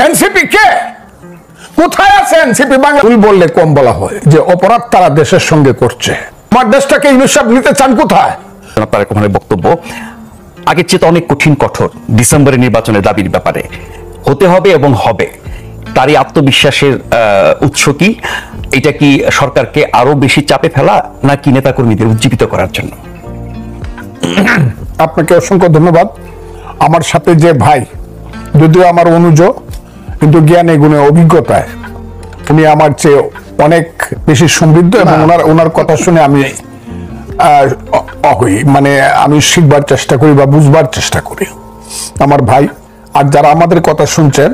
NCP কে? কোথায় আছে NCP? Bangla ভুল বললে কম বলা হয় যে অপরাধ তারা দেশের সঙ্গে করছে। আমার দেশটাকে ইউনূস সাহেব নিতে চান কোথায়? তারেক রহমানের বক্তব্য আগের চেয়ে অনেক কঠোর ডিসেম্বরে নির্বাচনের দাবির ব্যাপারে হতে হবে এবং হবে, তারই আত্মবিশ্বাসের উৎস কি? এটা কি সরকারকে আরো বেশি চাপে ফেলা নাকি নেতাকর্মীদের উজ্জীবিত করার জন্য? আপনাকে অসংখ্য ধন্যবাদ। আমার সাথে যে ভাই, যদিও আমার অনুজ, কিন্তু জ্ঞানে গুণে অভিজ্ঞতায় উনি আমার চেয়ে অনেক বেশি সমৃদ্ধ এবং ওনার কথা শুনে আমি মানে আমি শিখবার চেষ্টা করি বা বুঝবার চেষ্টা করি। আমার ভাই, আর যারা আমাদের কথা শুনছেন,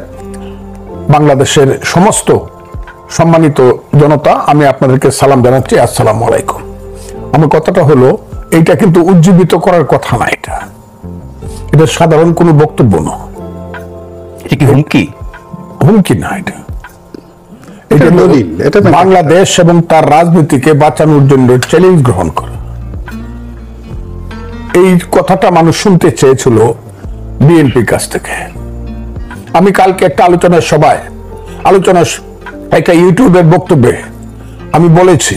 বাংলাদেশের সমস্ত সম্মানিত জনতা, আমি আপনাদেরকে সালাম জানাচ্ছি, আসসালামু আলাইকুম। আমার কথাটা হলো, এইটা কিন্তু উজ্জীবিত করার কথা না, এটা সাধারণ কোনো বক্তব্য না। এটা কি হুমকি? হুমকি না, এটা বাংলাদেশ এবং তার রাজনীতিকে বাঁচানোর জন্য চ্যালেঞ্জ গ্রহণ করা। এই কথাটা মানুষ শুনতে চেয়েছিল বিএনপির কাছ থেকে। আমি কালকে একটা একটা ইউটিউবের বক্তব্যে আমি বলেছি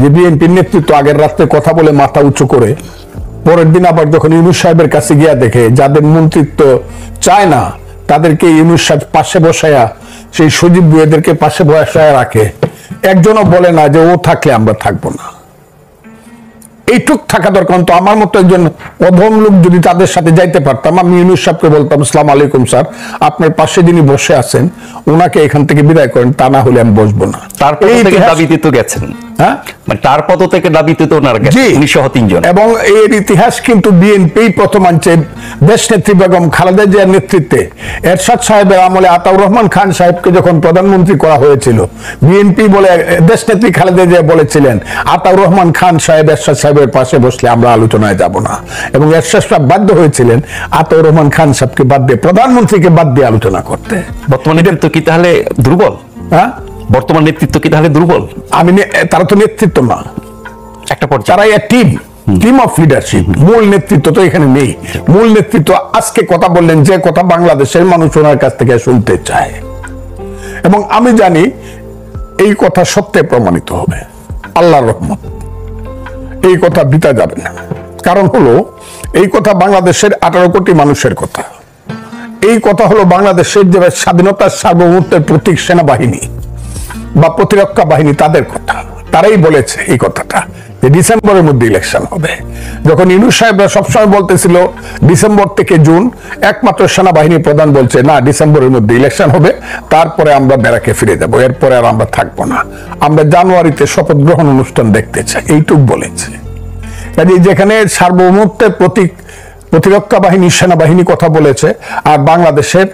যে বিএনপির নেতৃত্ব আগের রাত্রে কথা বলে মাথা উঁচু করে পরের দিন আবার যখন ইউনূস সাহেবের কাছে গিয়া দেখে যাদের মন্ত্রিত্ব চায় না তাদেরকে ইউনূস সাহেব পাশে বসায়া, সেই সজীব বুয়েদেরকে পাশে বসায়া রাখে, একজনও বলে না যে ও থাকলে আমরা থাকবো না। এইটুক থাকা দরকার। তো আমার মতো একজন অধম লোক যদি তাদের সাথে যাইতে পারতাম, আমি ইউনূস সাহেবকে বলতাম, আসসালামু আলাইকুম স্যার, আপনার পাশে যিনি বসে আছেন ওনাকে এখান থেকে বিদায় করেন, তা না হলে আমি বসবো না। তারপর থেকে দাবিতে তো গেছেন, হ্যাঁ, মানে তার পদ থেকে দাবিতে তো ওনার গেছে 1903 জন। এবং এর ইতিহাস কিন্তু বিএনপি প্রথম আনছে। দেশনেত্রী বেগম খালেদা জিয়ার নেতৃত্বে এরশাদ সাহেবের আমলে আতাউর রহমান খান সাহেবকে যখন প্রধানমন্ত্রী করা হয়েছিল, বিএনপি বলে দেশনেত্রী খালেদা জিয়া বলেছিলেন আতাউর রহমান খান সাহেব এরশাদ সাহেবের পাশে বসলে আমরা আলোচনায় যাব না, এবং এরশাদ সাহেব বাধ্য হয়েছিলেন আতাউর রহমান খান সাহেবকে বাদ দিয়ে, প্রধানমন্ত্রীকে বাদ দিয়ে আলোচনা করতে। বর্তমানে নেতৃত্ব কি তাহলে দুর্বল? হ্যাঁ, বর্তমান নেতৃত্ব কি তাহলে দুর্বল? তারা তো নেতৃত্ব না, একটা পর্যায়ে তারা টিম অফ লিডারশিপ। মূল নেতৃত্ব তো এখানে নেই। মূল নেতৃত্ব আজকে কথা বললেন যে কথা বাংলাদেশের মানুষ ওনার কাছ থেকে শুনতে চায়, এবং আমি জানি এই কথা সত্যে প্রমাণিত হবে, আল্লাহর রহমত। এই কথা বিতা যাবে না। কারণ হলো, এই কথা বাংলাদেশের 18 কোটি মানুষের কথা। এই কথা হলো বাংলাদেশের যে স্বাধীনতার সার্বভৌমত্বের প্রতীক সেনাবাহিনী বা প্রতিরক্ষা বাহিনী, তাদের কথা। তারাই বলেছে এই কথাটা যে ডিসেম্বরের মধ্যে ইলেকশন হবে। যখন ইউনূস সাহেবরা সবসময় বলতেছিল ডিসেম্বর থেকে জুন, একমাত্র সেনাবাহিনী প্রধান বলছে না, ডিসেম্বরের মধ্যে ইলেকশন হবে, তারপরে আমরা ব্যারাকে ফিরে যাব, এরপরে আর আমরা থাকবো না, আমরা জানুয়ারিতে শপথ গ্রহণ অনুষ্ঠান দেখতে চাই, এইটুক বলেছে। কাজে যেখানে সার্বভৌমত্বের প্রতীক প্রতিরক্ষা বাহিনী, সেনাবাহিনী কথা বলেছে, আর বাংলাদেশের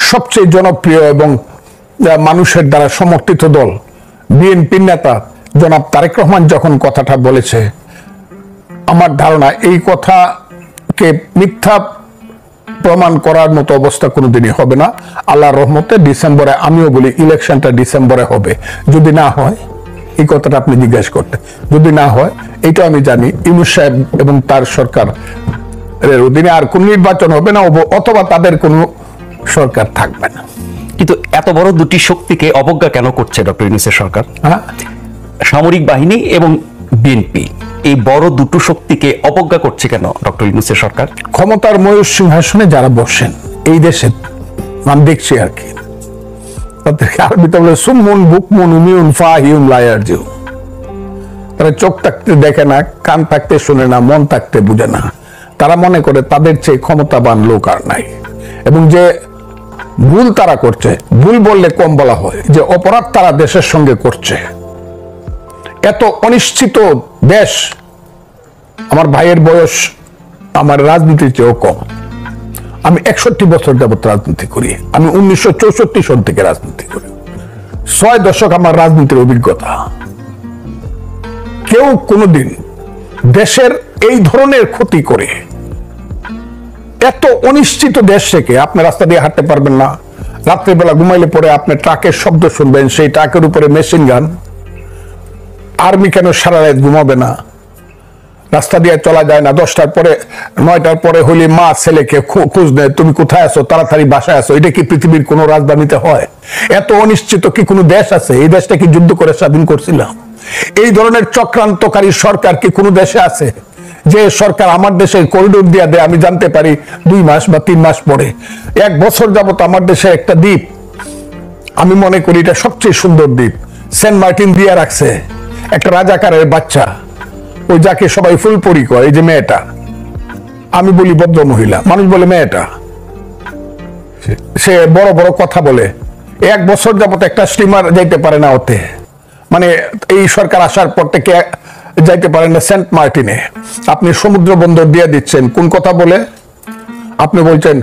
সবচেয়ে জনপ্রিয় এবং মানুষের দ্বারা সমর্থিত দল বিএনপির নেতা জনাব তারেক রহমান যখন কথাটা বলেছে, আমার ধারণা এই কথাকে মিথ্যা প্রমাণ করার মতো অবস্থা কোনোদিনই হবে না। আল্লাহর রহমতে ডিসেম্বরে, আমিও বলি ইলেকশনটা ডিসেম্বরে হবে। যদি না হয়, এই কথাটা আপনি জিজ্ঞাসা করতে, যদি না হয়, এটা আমি জানি ইউনূস সাহেব এবং তার সরকার এর অধীনে আর কোন নির্বাচন হবে না, অথবা তাদের কোনো সরকার থাকবে না। কিন্তু এত বড় দুটি শক্তিকে অবজ্ঞা কেন করছে ডক্টর ইউনূসের সরকার? হ্যাঁ, সামরিক বাহিনী এবং বিএনপি, এই বড় দুটো শক্তিকে অবজ্ঞা করছে কেন ডক্টর ইউনূসের সরকার? ক্ষমতার ময়ূর সিংহাসনে যারা বসেন এই দেশে, আমি দেখছি আর কি, তাদেরকে আরবিতে বলে সুমুন বুকমুন উমিউন ফাহিউন লা ইয়ারজিউ। তারা চোখ থাকতে দেখে না, কান থাকতে শুনে না, মন থাকতে বুঝে না। তারা মনে করে তাদের চেয়ে ক্ষমতাবান লোক আর নাই, এবং যে ভুল তারা করছে, ভুল বললে কম বলা হয়, যে অপরাধ তারা দেশের সঙ্গে করছে। এত অনিশ্চিত দেশ, আমার ভাইয়ের বয়স আমার রাজনীতির চেয়েও কম। আমি 61 বছর যাবত রাজনীতি করি। আমি 1964 সন থেকে রাজনীতি করি। 6 দশক আমার রাজনীতির অভিজ্ঞতা। কেউ কোনোদিন দেশের এই ধরনের ক্ষতি করে, এত অনিশ্চিত দেশ থেকে আপনি রাস্তা দিয়ে হাঁটতে পারবেন না, রাত্রিবেলা ঘুমাইলে পরে আপনি ট্রাকের শব্দ শুনবেন, সেই ট্রাকের উপরে মেশিন গান, আর্মি কেন সারা রাত ঘুমাবে না, রাস্তা দিয়ে চলা যায় না, 10টার পরে 9টার পরে হলে মা ছেলেকে খোঁজ নেয়, তুমি কোথায় আছো, তাড়াতাড়ি বাসায় আসো। এটা কি পৃথিবীর কোন রাজধানীতে হয়? এত অনিশ্চিত কি কোনো দেশ আছে? এই দেশটা কি যুদ্ধ করে স্বাধীন করছিলাম? এই ধরনের চক্রান্তকারী সরকার কি কোনো দেশে আছে? যে সরকার আমার দেশে করিডোর দিয়ে দেয়, আমি জানতে পারি 2 মাস বা 3 মাস পরে। 1 বছর যাবত আমার দেশে একটা দ্বীপ, আমি মনে করি এটা সবচেয়ে সুন্দর দ্বীপ, সেন্ট মার্টিন দিয়ে রাখছে একটা রাজাকারের বাচ্চা, ওই যাকে সবাই ফুলপরি করে, এই যে মেয়েটা, আমি বলি ভদ্র মহিলা, মানুষ বলে মেয়েটা, সে বড় বড় কথা বলে। 1 বছর যাবত একটা স্টিমার যাইতে পারে না ওতে, মানে এই সরকার আসার পর থেকে যাইতে পারেন না সেন্ট মার্টিনে। আপনি সমুদ্র বন্দর দিয়ে দিচ্ছেন, কোন কথা বলে? আপনি বলছেন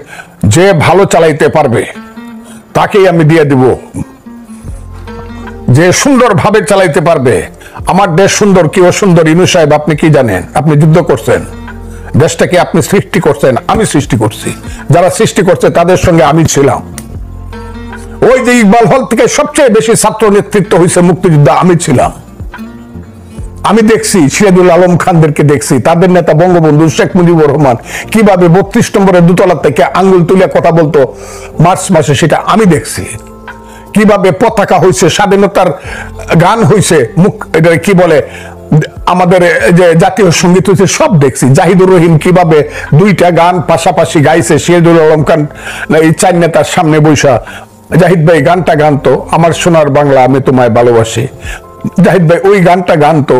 যে ভালো চালাইতে পারবে তাকেই আমি দিয়ে দিব, যে সুন্দরভাবে চালাইতে পারবে। আমার দেশ সুন্দর কি অসুন্দর ইনু সাহেব আপনি কি জানেন? আপনি যুদ্ধ করছেন, দেশটাকে আপনি সৃষ্টি করছেন, আমি সৃষ্টি করছি। যারা সৃষ্টি করছে তাদের সঙ্গে আমি ছিলাম। ওই যে ইকবাল হল থেকে সবচেয়ে বেশি ছাত্র নেতৃত্ব হয়েছে মুক্তিযুদ্ধ, আমি ছিলাম। আমি দেখছি সিরাজুল আলম খানদেরকে দেখছি, তাদের নেতা বঙ্গবন্ধু শেখ মুজিবুর রহমান কিভাবে 32 নম্বরের দোতলা থেকে আঙ্গুল তুলে কথা বলতো মার্চ মাসে, সেটা আমি দেখছি। কিভাবে পতাকা হয়েছে, স্বাধীনতার গান হয়েছে, এটা কি বলে আমাদের যে জাতীয় সঙ্গীত হয়েছে, সব দেখছি। জাহিদুর রহিম কিভাবে 2টা গান পাশাপাশি গাইছে, সিরাজুল আলম খান এই 4 নেতার সামনে বৈশা, জাহিদ ভাই গানটা গানতো আমার সোনার বাংলা আমি তোমায় ভালোবাসি। জাহিদ ভাই ওই গানটা গানতো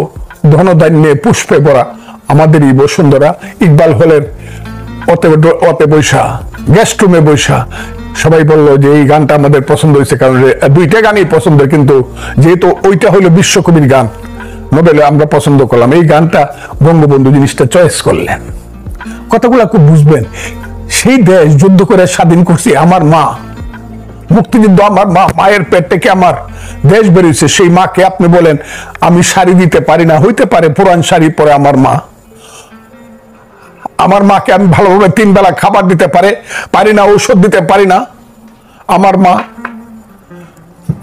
ধনধান্যে পুষ্পে ভরা আমাদেরই বসুন্ধরা। ইকবাল হলের অতে বৈশা, গেস্ট রুমে বৈশা সবাই বললো যে এই গানটা আমাদের পছন্দ হয়েছে, কারণ 2টা গানই পছন্দ, কিন্তু যেহেতু ওইটা হলো বিশ্বকবির গান, নোবেলে আমরা পছন্দ করলাম, এই গানটা বঙ্গবন্ধু জিনিসটা চয়েস করলেন। কথাগুলো খুব বুঝবেন। সেই দেশ যুদ্ধ করে স্বাধীন করছি আমার মা, মুক্তিযুদ্ধ আমার মা, মায়ের পেট থেকে আমার দেশ বেরিয়েছে। সেই মাকে আপনি বলেন আমি শাড়ি দিতে পারি না, হইতে পারে পুরান শাড়ি পরে আমার মা, আমার মাকে আমি ভালোভাবে 3 বেলা খাবার দিতে পারি না, ঔষধ দিতে পারি না আমার মা।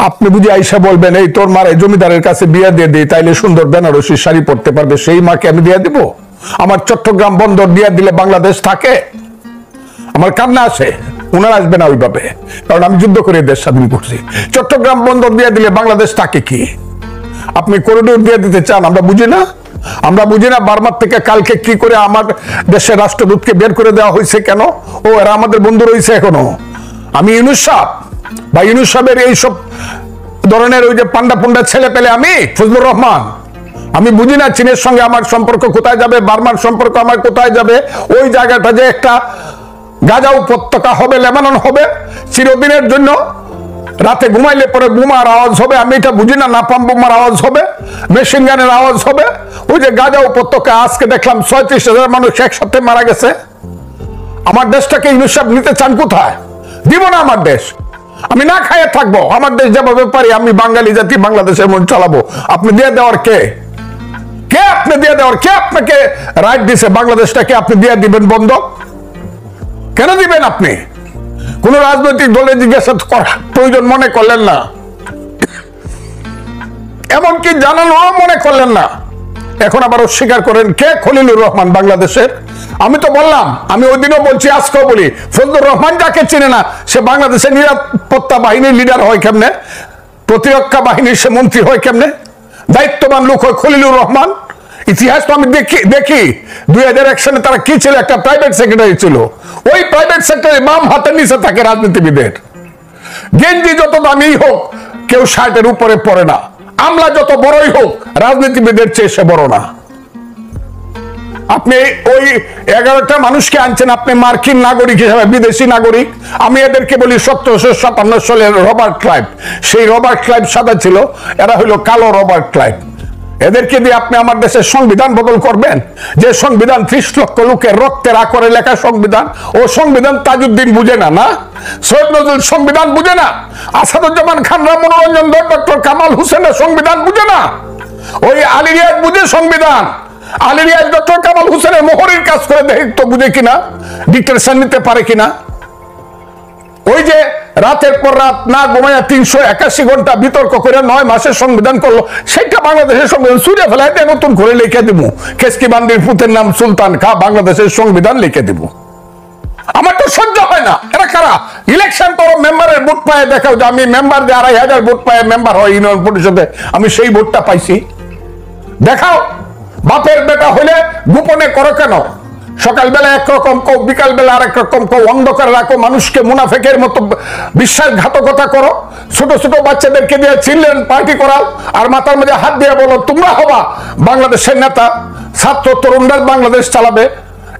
আপনি বুঝে আইসা বলবেন এই তোর মারে জমিদারের কাছে বিয়ে দিয়ে দিই, তাইলে সুন্দর বেনারসি শাড়ি পরতে পারবে, সেই মাকে আমি দিয়ে দিব? আমার চট্টগ্রাম বন্দর দিয়ে দিলে বাংলাদেশ থাকে? আমার কান্না আসে, ওনারা আসবে না ওইভাবে, কারণ আমি যুদ্ধ করে দেশ স্বাধীন করছি। চট্টগ্রাম বন্দর দিয়ে দিলে বাংলাদেশ থাকে কি? আপনি করিডোর দিয়ে দিতে চান, আমরা বুঝি না? আমরা বুঝি না বার্মার থেকে কালকে কি করে আমার দেশের রাষ্ট্রদূতকে বের করে দেওয়া হয়েছে কেন? ও এরা আমাদের বন্ধু রয়েছে এখনো। আমি ইউনুস সাহেব বা ইউনুস সাহেবের এইসব ধরনের ওই যে পান্ডা পুন্ডা ছেলে পেলে, আমি ফজলুর রহমান, আমি বুঝি না চীনের সঙ্গে আমার সম্পর্ক কোথায় যাবে, বার্মার সম্পর্ক আমার কোথায় যাবে। ওই জায়গাটা যে একটা গাজা উপত্যকা হবে, লেবানন হবে চিরদিনের জন্য, রাতে ঘুমাইলে পরে বোমার আওয়াজ হবে, আমি এটা বুঝি না, নাপাম বোমার আওয়াজ হবে, মেশিন গানের আওয়াজ হবে। ওই যে গাজা উপত্যকা আজকে দেখলাম 36,000 মানুষ একসাথে মারা গেছে। আমার দেশটাকে ইউনুস সাহেব নিতে চান কোথায়? দিব না আমার দেশ, আমি না খাইয়ে থাকবো। আমার দেশ যেভাবে পারি, আমি বাঙালি জাতি বাংলাদেশের মন চালাবো। আপনি দিয়ে দেওয়ার কে? কে আপনি দিয়ে দেওয়ার? কে আপনাকে রাইট দিছে বাংলাদেশটাকে আপনি দিয়ে দিবেন বন্ধক? কেন দিবেন আপনি? কোন রাজনৈতিক দলে জিজ্ঞাসা করার প্রয়োজন মনে করলেন না, এমনকি জানানো মনে করলেন না। এখন আবার অস্বীকার করেন কে? খলিলুর রহমান বাংলাদেশের। আমি তো বললাম, আমি ওই দিনও বলছি, আজকেও বলি, ফজলুর রহমান যাকে চেনে না সে বাংলাদেশের নিরাপত্তা বাহিনীর লিডার হয় কেমনে? প্রতিরক্ষা বাহিনীর সে মন্ত্রী হয় কেমনে? দায়িত্ববান লোক হয় খলিলুর রহমান। ইতিহাস তো আমি দেখি 2001 সালে তারা কি ছিল? একটা প্রাইভেট সেক্রেটারি ছিল। ওই প্রাইভেট সেক্রেটারি বাম হাতের নিচে থাকে রাজনীতিবিদের। গেঞ্জি যত দামি হোক কেউ শার্টের উপরে পড়ে না, আমলা যত বড়ই হোক রাজনীতিবিদের চেয়ে সে বড় না। আপনি ওই 11টা মানুষকে আনছেন আপনি মার্কিন নাগরিক হিসাবে, বিদেশি নাগরিক। আমি এদেরকে বলি 1757 সালের রবার্ট ক্লাইভ। সেই রবার্ট ক্লাইভ সাদা ছিল, এরা হইল কালো রবার্ট ক্লাইভ। এদেরকে দিয়ে আপনি আমার দেশের সংবিধান বদল করবেন? যে সংবিধান 30 লক্ষ লোকের রক্তের আকরে লেখা সংবিধান, ও সংবিধান তাজউদ্দিন বুঝে না? না, সৈয়দ নজরুল সংবিধান বুঝে না? আসাদুজ্জামান খানরা, মনোরঞ্জন দত্ত, ডক্টর কামাল হোসেনের সংবিধান বুঝে না? ওই আলী রিয়াজ বুঝে সংবিধান? আলী রিয়াজ ডক্টর কামাল হোসেনের মোহরের কাজ করে দেখি তো বুঝে কিনা, ডিক্টেশন নিতে পারে কিনা। ওই যে রাতের পর রাত না ঘুমাইয়া 381 ঘন্টা বিতর্ক করে 9 মাসের সংবিধান করলো, সেটা বাংলাদেশের সংবিধান ছুঁড়ে ফেলায় দিয়ে নতুন করে লিখে দিব, খেসকি বান্দির পুতের নাম সুলতান খা, বাংলাদেশের সংবিধান লিখে দিব। আমার তো সহ্য হয় না। এরা কারা? ইলেকশন করো, মেম্বারের ভোট পায়, দেখাও যে আমি মেম্বার যে 2500 ভোট পায় মেম্বার হয় ইউনিয়ন পরিষদে, আমি সেই ভোটটা পাইছি, দেখাও। বাপের বেটা হইলে গোপনে করো কেন? সকালবেলা একরকম কও, বিকালবেলা আরেক রকম কও, অন্ধকার রাখো, মানুষকে মুনাফেকের মতো বিশ্বাসঘাতকতা করো, ছোট ছোট বাচ্চাদেরকে দিয়ে চিলড্রেন পার্টি করাও, আর মাথার মধ্যে হাত দিয়ে বলো তোমরা হবা বাংলাদেশের নেতা, ছাত্র তরুণরা বাংলাদেশ চালাবে।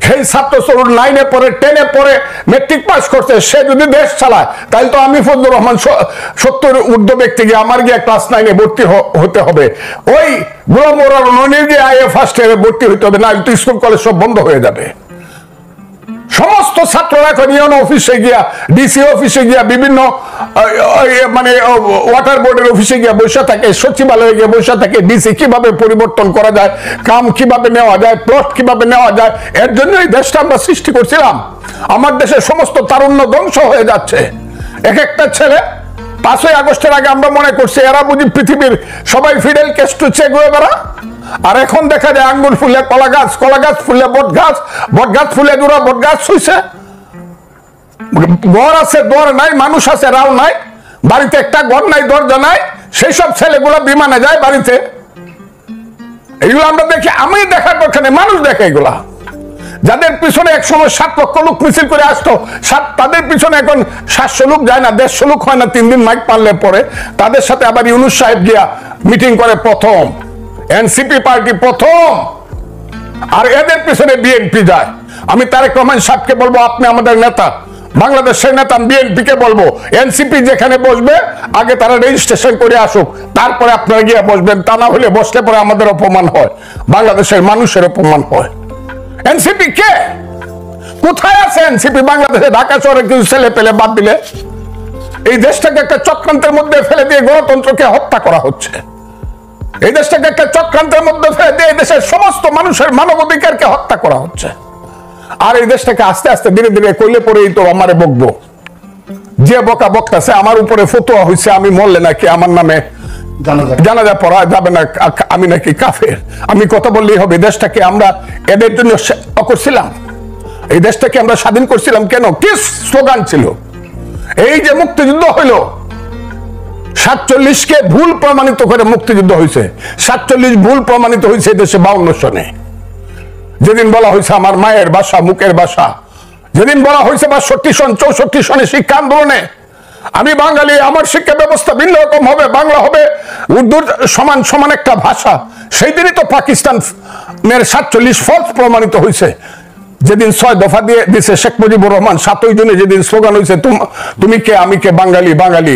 সেই ছাত্র তরুণ 9-এ পড়ে, 10-এ পড়ে, মেট্রিক পাস করছে, সে যদি দেশ চালায় তাহলে তো আমি ফজলুর রহমান 70 ঊর্ধ্ব ব্যক্তি গিয়ে আমার গিয়ে ক্লাস 9-এ ভর্তি হতে হবে, ওই গোলাম মোড়ার ননির গিয়ে আইএ ফার্স্ট ইয়ারে ভর্তি হইতে হবে, না তো স্কুল কলেজ সব বন্ধ হয়ে যাবে। সমস্ত ছাত্ররা এখন ইউনো অফিসে গিয়া, ডিসি অফিসে গিয়া, বিভিন্ন মানে ওয়াটার বোর্ডের অফিসে গিয়া বসে থাকে, সচিবালয়ে গিয়ে বসে থাকে, ডিসি কিভাবে পরিবর্তন করা যায়, কাম কিভাবে নেওয়া যায়, প্লট কিভাবে নেওয়া যায়। এর জন্য এই দেশটা আমরা সৃষ্টি করছিলাম। আমার দেশের সমস্ত তারুণ্য ধ্বংস হয়ে যাচ্ছে। এক একটা ছেলে 5ই আগস্টের আগে আমরা মনে করছি এরা বুঝি পৃথিবীর সবাই ফিডেল কেস্টু চেক হয়ে বেড়া, আর এখন দেখা যায় আঙ্গুর ফুলে কলা গাছ, কলা গাছ ফুলে বট গাছ, বট গাছ ফুলে জোড়া বট গাছ হইছে। ঘর আছে দর নাই, মানুষ আছে রাও নাই, বাড়িতে একটা ঘর নাই, দরজা নাই, সেই সব ছেলেগুলো বিমানে যায় বাড়িতে। এইগুলো আমরা দেখি, আমি দেখার পক্ষে নেই, মানুষ দেখে এগুলা। যাদের পিছনে এক সময় 7 লক্ষ লোক মিছিল করে আসতো, তাদের পিছনে এখন 700 লোক যায় না, 150 লোক হয় না, 3 দিন মাইক পারলে পরে তাদের সাথে আবার ইউনূস সাহেব গিয়া মিটিং করে প্রথম, এনসিপি পার্টি প্রথম, আর এদের পিছনে বিএনপি যায়। আমি তারেক রহমান সাহেবকে বলবো আপনি আমাদের নেতা, বাংলাদেশের নেতা, বিএনপি কে বলবো এনসিপি যেখানে বসবে আগে তারা রেজিস্ট্রেশন করে আসুক, তারপরে আপনারা গিয়ে বসবেন। তা না হলে বসলে পরে আমাদের অপমান হয়, বাংলাদেশের মানুষের অপমান হয়। এনসিপি কে? কোথায় আছে এনসিপি? বাংলাদেশে ঢাকা শহরে কিছু ছেলে পেলে বাদ দিলে এই দেশটাকে একটা চক্রান্তের মধ্যে ফেলে দিয়ে গণতন্ত্রকে হত্যা করা হচ্ছে। এই দেশটাকে একটা চক্রান্তের মধ্যে ফেলে দিয়ে দেশের সমস্ত মানুষের মানবাধিকারকে হত্যা করা হচ্ছে। আর এই দেশটাকে আস্তে আস্তে ধীরে ধীরে কইলে পরেই তো আমারে বকবো, যে বকা বকতাছে আমার উপরে ফতোয়া হয়েছে আমি মরলে নাকি আমার নামে জানাজা পড়া যাবে না, আমি নাকি কাফের। আমি কথা বললেই হবে? দেশটাকে আমরা এদের জন্য করছিলাম, এই দেশটাকে আমরা স্বাধীন করছিলাম কেন? কি স্লোগান ছিল? এই যে মুক্তিযুদ্ধ হইল, 47 কে ভুল প্রমাণিত করে মুক্তিযুদ্ধ হয়েছে। 47 ভুল প্রমাণিত হয়েছে দেশে 52 সনে। যেদিন বলা হয়েছে আমার মায়ের ভাষা, মুখের ভাষা, যেদিন বলা হয়েছে 62 সন, 64 সনে শিক্ষা আন্দোলনে আমি বাঙালি, আমার শিক্ষা ব্যবস্থা ভিন্ন রকম হবে, বাংলা হবে উর্দুর সমান সমান একটা ভাষা, সেই দিনই তো পাকিস্তানের 47 ফলস প্রমাণিত হয়েছে। যেদিন 6 দফা দিয়ে দিছে শেখ মুজিবুর রহমান, 7ই জুনে যেদিন স্লোগান হয়েছে তুমি কে আমি কে বাঙালি বাঙালি,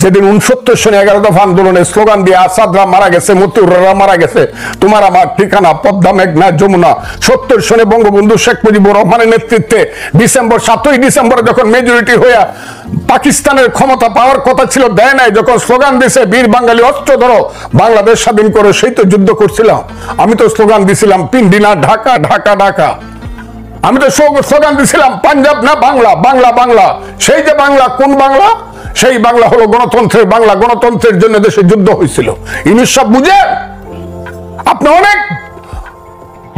যেদিন 69 সনে 11 দফা আন্দোলনের স্লোগান দিয়ে আসাদরা মারা গেছে, মতিউররা মারা গেছে, তোমার আমার ঠিকানা পদ্মা মেঘনা যমুনা, 70 সনে বঙ্গবন্ধু শেখ মুজিবুর রহমানের নেতৃত্বে ডিসেম্বর 7ই ডিসেম্বর যখন মেজরিটি হইয়া পাকিস্তানের ক্ষমতা পাওয়ার কথা ছিল, দেয় নাই, যখন স্লোগান দিছে বীর বাঙালি অস্ত্র ধরো বাংলাদেশ স্বাধীন করো, সেই তো যুদ্ধ করছিলাম। আমি তো স্লোগান দিছিলাম পিন্ডিনা ঢাকা ঢাকা ঢাকা, আমি তো স্লোগান দিছিলাম পাঞ্জাব না বাংলা বাংলা বাংলা। সেই যে বাংলা, কোন বাংলা? সেই বাংলা হলো গণতন্ত্রের বাংলা। গণতন্ত্রের জন্য দেশে যুদ্ধ হয়েছিল। ইউনূস সাহেব বুঝেন? আপনি অনেক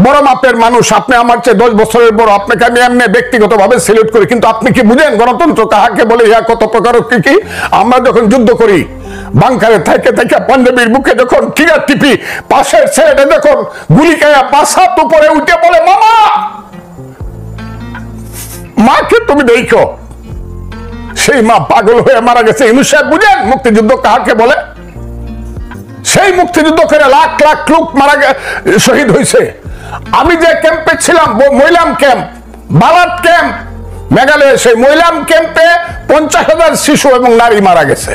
বড় মাপের মানুষ, আপনি আমার চেয়ে 10 বছরের বড়, আপনাকে আমি এমনি ব্যক্তিগতভাবে সিলেক্ট করি, কিন্তু আপনি কি বুঝেন গণতন্ত্র কাহাকে বলে, ইয়া কত প্রকার কি কি? আমরা যখন যুদ্ধ করি বাংকারে থেকে থেকে পাঞ্জাবির বুকে যখন ট্রিগার টিপি, পাশের ছেলেটা যখন গুলি খায়া 5 হাত উপরে উঠে বলে মামা, মাকে তুমি দেখো, সেই মা পাগল হয়ে মারা গেছে। ইউনূস সাহেব বুঝেন মুক্তিযুদ্ধ কাহাকে বলে? সেই মুক্তিযুদ্ধ করে লাখ লাখ লোক শহীদ হয়েছে। আমি যে ক্যাম্পে ছিলাম, মহিলাম ক্যাম্প, বালাট ক্যাম্প, মেঘালয়ে, সেই মহিলাম ক্যাম্পে 50,000 শিশু এবং নারী মারা গেছে।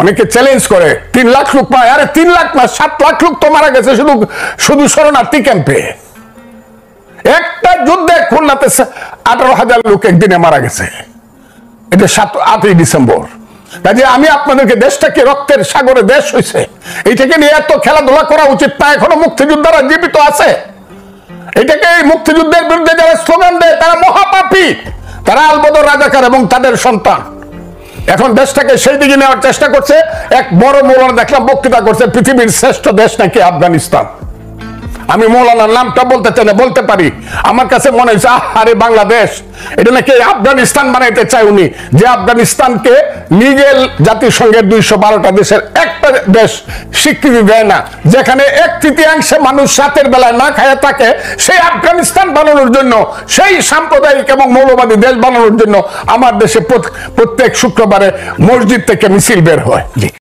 অনেকে চ্যালেঞ্জ করে 3 লাখ লোক মারা, আরে 3 লাখ না 7 লাখ লোক তো মারা গেছে শুধু শরণার্থী ক্যাম্পে। একটা যুদ্ধে খুলনাতে 18,000 লোক একদিনে মারা গেছে। এটা 8ই ডিসেম্বর। কাজে আমি আপনাদেরকে, দেশটাকে রক্তের সাগরে দেশ হয়েছে, এইটাকে নিয়ে এত খেলাধুলা করা উচিত না। এখনো মুক্তিযোদ্ধারা জীবিত আছে। এটাকে, এই মুক্তিযুদ্ধের বিরুদ্ধে যারা স্লোগান দেয় তারা মহাপাপী। তারা আলবদর রাজাকার এবং তাদের সন্তান এখন দেশটাকে সেই দিকে নেওয়ার চেষ্টা করছে। এক বড় মৌলানা দেখলাম বক্তৃতা করছে, পৃথিবীর শ্রেষ্ঠ দেশ নাকি আফগানিস্তান। আমি মৌলানার নামটা বলতে চাই না, বলতে পারি। আমার কাছে মনে হয়েছে আরে বাংলাদেশ এটা নাকি আফগানিস্তান বানাইতে চায় উনি, যে আফগানিস্তানকে লিগেল জাতিসংঘের 212টা দেশের একটা দেশ স্বীকৃতি দেয় না, যেখানে 1/3 মানুষ রাতের বেলায় না খায় থাকে। সেই আফগানিস্তান বানানোর জন্য, সেই সাম্প্রদায়িক এবং মৌলবাদী দেশ বানানোর জন্য আমার দেশে প্রত্যেক শুক্রবারে মসজিদ থেকে মিছিল বের হয়।